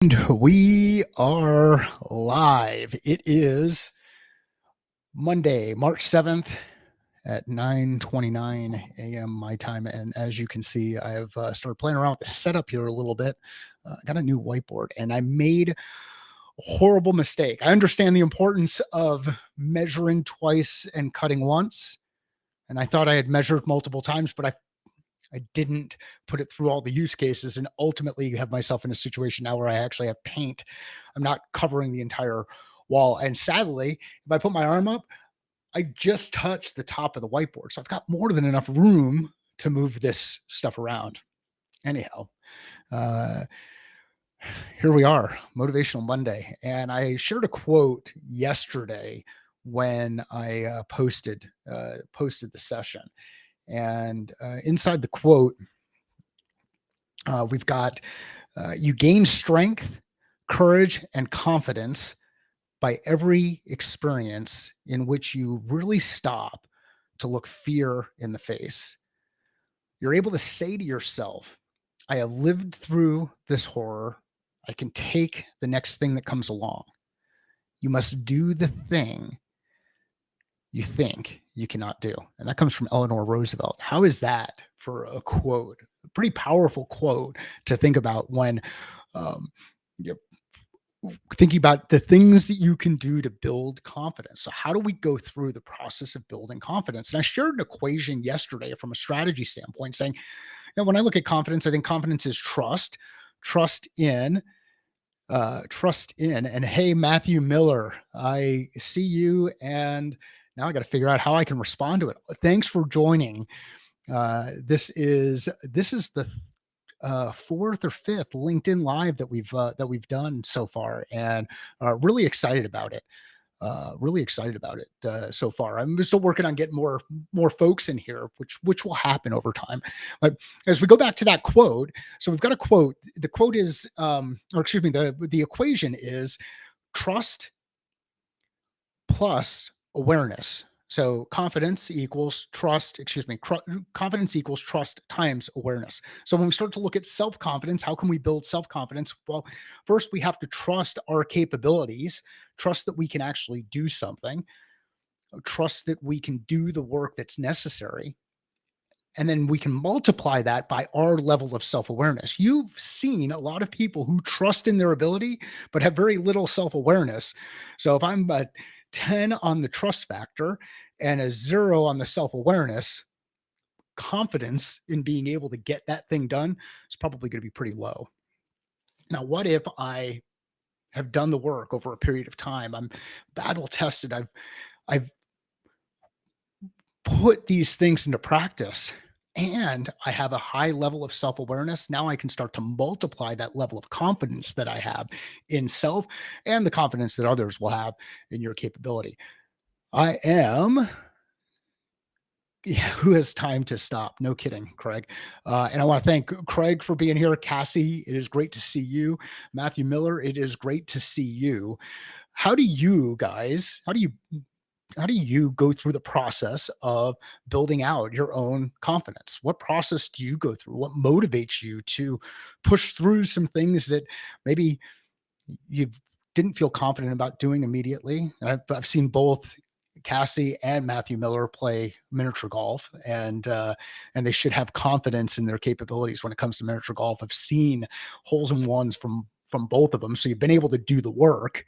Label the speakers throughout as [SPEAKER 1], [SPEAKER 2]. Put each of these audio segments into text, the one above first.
[SPEAKER 1] And we are live. It is Monday, March 7th at 9:29 a.m. my time. And as you can see, I have started playing around with the setup here a little bit. Got a new whiteboard and I made a horrible mistake. I understand the importance of measuring twice and cutting once. And I thought I had measured multiple times, but I didn't put it through all the use cases and ultimately have myself in a situation now where I actually have paint. I'm not covering the entire wall. And sadly, if I put my arm up, I just touched the top of the whiteboard. So I've got more than enough room to move this stuff around. Anyhow, uh, here we are, Motivational Monday. And I shared a quote yesterday when I posted the session. And inside the quote, we've got you gain strength, courage, and confidence by every experience in which you really stop to look fear in the face. You're able to say to yourself, I have lived through this horror. I can take the next thing that comes along. You must do the thing you think you cannot do. And that comes from Elanor Roosevelt. How is that for a quote? A pretty powerful quote to think about when you're thinking about the things that you can do to build confidence. So, how do we go through the process of building confidence? And I shared an equation yesterday from a strategy standpoint saying, when I look at confidence, I think confidence is trust in, and hey, Matthew Miller, I see you, and now I got to figure out how I can respond to it. Thanks for joining. This is the fourth or fifth LinkedIn Live that we've done so far, and really excited about it. So far. I'm still working on getting more folks in here, which will happen over time. But as we go back to that quote, so we've got a quote. The quote is, or excuse me, the equation is trust plus awareness. So confidence equals trust, confidence equals trust times awareness. So when we start to look at self-confidence, how can we build self-confidence? Well, first we have to trust our capabilities, trust that we can actually do something, trust that we can do the work that's necessary. And then we can multiply that by our level of self-awareness. You've seen a lot of people who trust in their ability, but have very little self-awareness. So if I'm 10 on the trust factor and a 0 on the self-awareness, confidence in being able to get that thing done is probably going to be pretty low. Now, what if I have done the work over a period of time? I'm battle tested. I've put these things into practice and I have a high level of self-awareness. Now I can start to multiply that level of confidence that I have in self and the confidence that others will have in your capability. I am who has time to stop? No kidding, Craig. And I want to thank Craig for being here. Cassie, it is great to see you. Matthew Miller, it is great to see you. How do you guys, how do you go through the process of building out your own confidence? What process do you go through? What motivates you to push through some things that maybe you didn't feel confident about doing immediately? I've seen both Cassie and Matthew Miller play miniature golf, and they should have confidence in their capabilities when it comes to miniature golf. I've seen holes in ones from both of them, so you've been able to do the work.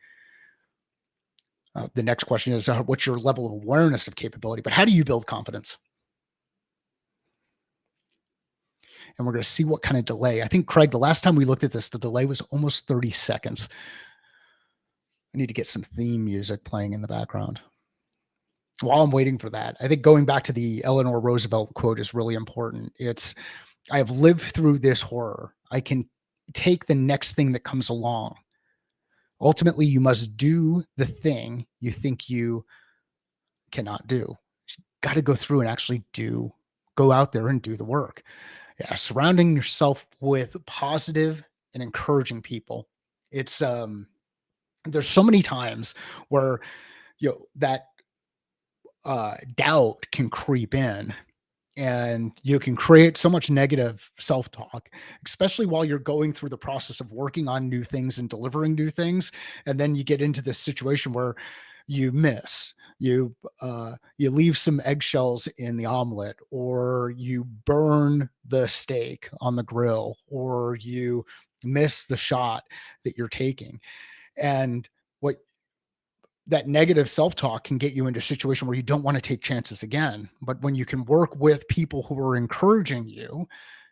[SPEAKER 1] The next question is, what's your level of awareness of capability? But how do you build confidence? And we're going to see what kind of delay. I think, Craig, the last time we looked at this, the delay was almost 30 seconds. I need to get some theme music playing in the background. While I'm waiting for that, I think going back to the Elanor Roosevelt quote is really important. It's, I have lived through this horror. I can take the next thing that comes along. Ultimately, you must do the thing you think you cannot do. You got to go through and actually go out there and do the work. Yeah, surrounding yourself with positive and encouraging people. It's there's so many times where that doubt can creep in, And you can create so much negative self-talk, especially while you're going through the process of working on new things and delivering new things. And then you get into this situation where you miss, you leave some eggshells in the omelet, or you burn the steak on the grill, or you miss the shot that you're taking. And what that negative self-talk can get you into a situation where you don't want to take chances again. But when you can work with people who are encouraging you,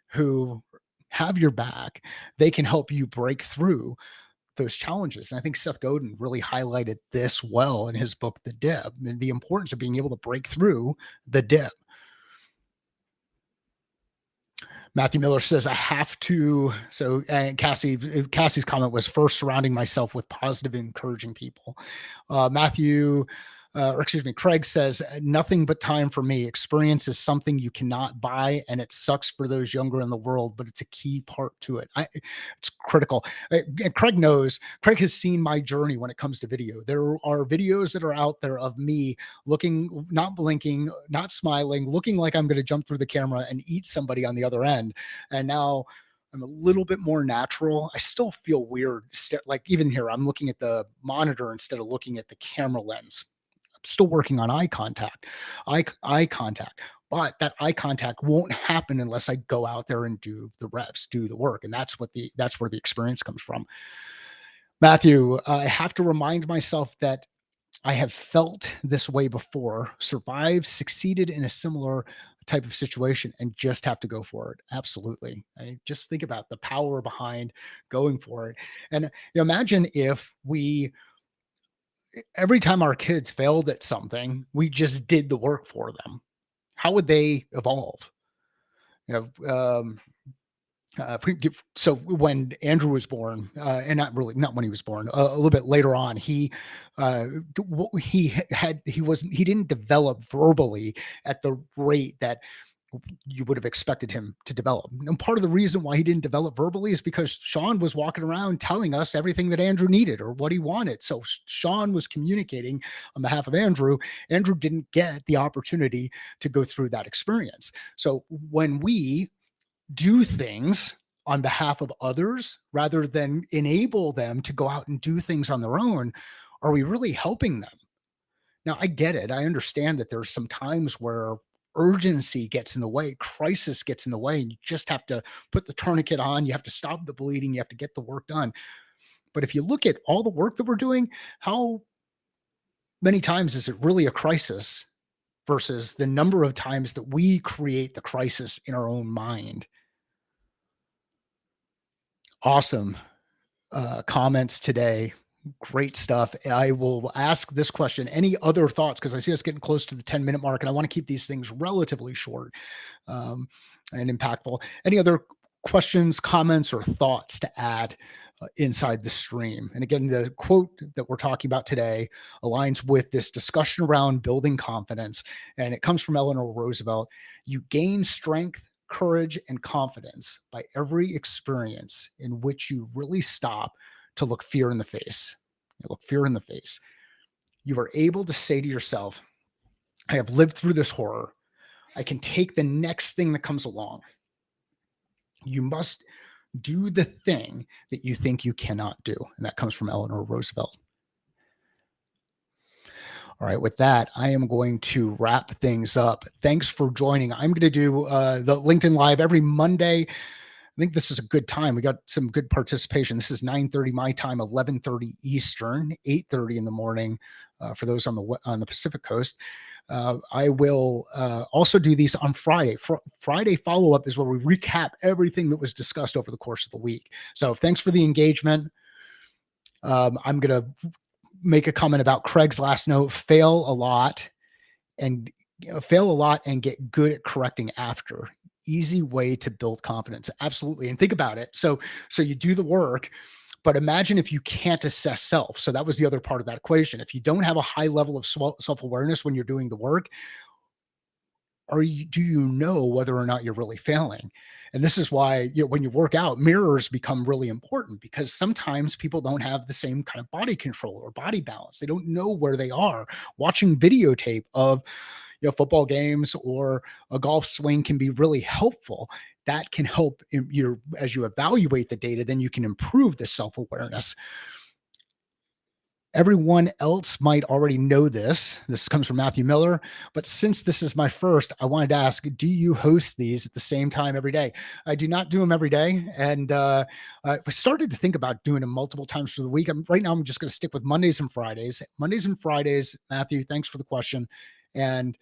[SPEAKER 1] who have your back, they can help you break through those challenges. And I think Seth Godin really highlighted this well in his book, The Dip, and the importance of being able to break through the dip. Matthew Miller says, I have to. So, Cassie's comment was first surrounding myself with positive, encouraging people. Or excuse me, Craig says, nothing but time for me. Experience is something you cannot buy, and it sucks for those younger in the world, but it's a key part to it. It's critical. And Craig has seen my journey when it comes to video. There are videos that are out there of me looking, not blinking, not smiling, looking like I'm going to jump through the camera and eat somebody on the other end. And now I'm a little bit more natural. I still feel weird. Like even here, I'm looking at the monitor instead of looking at the camera lens. I'm still working on eye contact, but that eye contact won't happen unless I go out there and do the reps, do the work. And that's where the experience comes from. Matthew, I have to remind myself that I have felt this way before, survived, succeeded in a similar type of situation, and just have to go for it. Absolutely. I just think about the power behind going for it. And imagine if we, every time our kids failed at something, we just did the work for them. How would they evolve? You know, so when Andrew was born, and not when he was born, a little bit later on, uh, he didn't develop verbally at the rate that you would have expected him to develop. And part of the reason why he didn't develop verbally is because Sean was walking around telling us everything that Andrew needed or what he wanted. So Sean was communicating on behalf of Andrew. Andrew didn't get the opportunity to go through that experience. So when we do things on behalf of others rather than enable them to go out and do things on their own, are we really helping them? Now, I get it. I understand that there's some times where urgency gets in the way, crisis gets in the way, and you just have to put the tourniquet on. You have to stop the bleeding. You have to get the work done. But if you look at all the work that we're doing, how many times is it really a crisis versus the number of times that we create the crisis in our own mind? Awesome. Comments today. Great stuff. I will ask this question. Any other thoughts? Because I see us getting close to the 10-minute mark, and I want to keep these things relatively short um, and impactful. Any other questions, comments, or thoughts to add inside the stream? And again, the quote that we're talking about today aligns with this discussion around building confidence, and it comes from Elanor Roosevelt. You gain strength, courage, and confidence by every experience in which you really stop to look fear in the face. You look fear in the face. You are able to say to yourself, I have lived through this horror. I can take the next thing that comes along. You must do the thing that you think you cannot do. And that comes from Eleanor Roosevelt. All right, with that, I am going to wrap things up. Thanks for joining. I'm going to do the LinkedIn Live every Monday. I think this is a good time. We got some good participation. This is 9:30 my time, 11:30 Eastern, 8:30 in the morning for those on the Pacific Coast. I will also do these on Friday. Friday follow-up is where we recap everything that was discussed over the course of the week. So thanks for the engagement. I'm going to make a comment about Craig's last note: fail a lot and get good at correcting after. Easy way to build confidence. Absolutely. And think about it. So you do the work, but imagine if you can't assess self. So that was the other part of that equation. If you don't have a high level of self-awareness when you're doing the work, do you know whether or not you're really failing? And this is why, when you work out, mirrors become really important, because sometimes people don't have the same kind of body control or body balance. They don't know where they are. Watching videotape of football games or a golf swing can be really helpful. That can help your as you evaluate the data, then you can improve the self-awareness. Everyone else might already know this. This comes from Matthew Miller. But since this is my first, I wanted to ask, do you host these at the same time every day? I do not do them every day. And I started to think about doing them multiple times for the week. Right now, I'm just going to stick with Mondays and Fridays. Mondays and Fridays, Matthew, thanks for the question. And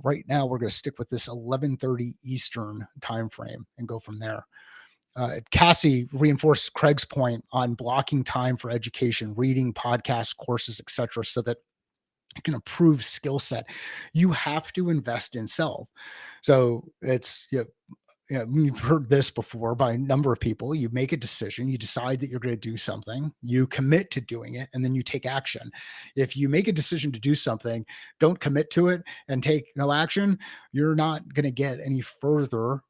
[SPEAKER 1] right now, we're going to stick with this 11:30 Eastern time frame and go from there. Cassie reinforced Craig's point on blocking time for education, reading, podcasts, courses, etc., so that you can improve skill set. You have to invest in self. So it's you've heard this before by a number of people. You make a decision, you decide that you're going to do something, you commit to doing it, and then you take action. If you make a decision to do something, don't commit to it and take no action, you're not going to get any further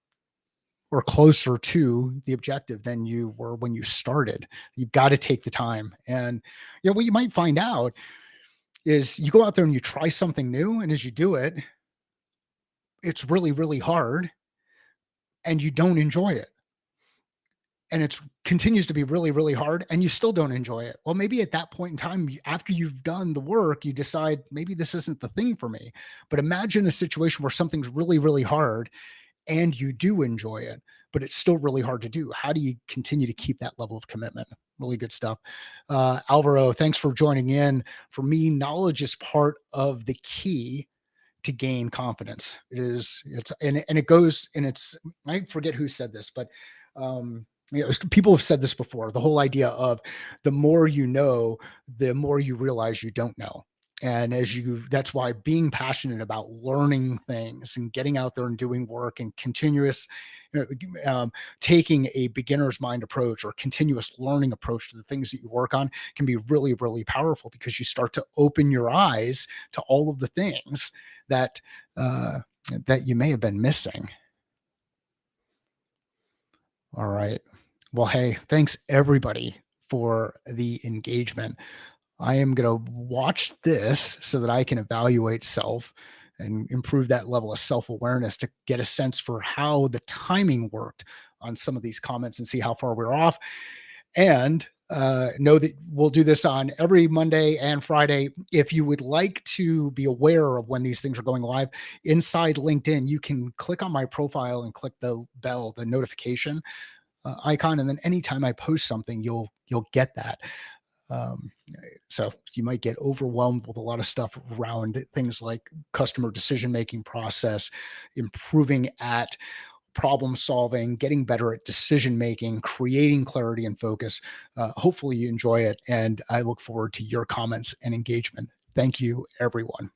[SPEAKER 1] or closer to the objective than you were when you started. You've got to take the time. And what you might find out is you go out there and you try something new, and as you do it, it's really, really hard and you don't enjoy it. And it continues to be really, really hard and you still don't enjoy it. Well, maybe at that point in time, after you've done the work, you decide maybe this isn't the thing for me. But imagine a situation where something's really, really hard and you do enjoy it, but it's still really hard to do. How do you continue to keep that level of commitment? Really good stuff. Alvaro, thanks for joining in. For me, knowledge is part of the key to gain confidence. And it goes, and it's, I forget who said this, but, people have said this before, the whole idea of the more you know, the more you realize you don't know. And that's why being passionate about learning things and getting out there and doing work and continuous, you taking a beginner's mind approach or continuous learning approach to the things that you work on can be really, really powerful because you start to open your eyes to all of the things that, uh, that you may have been missing. All right. Well, hey, thanks everybody for the engagement. I am going to watch this so that I can evaluate self and improve that level of self awareness to get a sense for how the timing worked on some of these comments and see how far we're off. And know that we'll do this on every Monday and Friday. If you would like to be aware of when these things are going live inside LinkedIn, you can click on my profile and click the bell, the notification icon, and then anytime I post something, you'll get that. Um, so you might get overwhelmed with a lot of stuff around things like customer decision making process, improving at problem solving, getting better at decision making, creating clarity and focus. Hopefully you enjoy it, and I look forward to your comments and engagement. Thank you, everyone.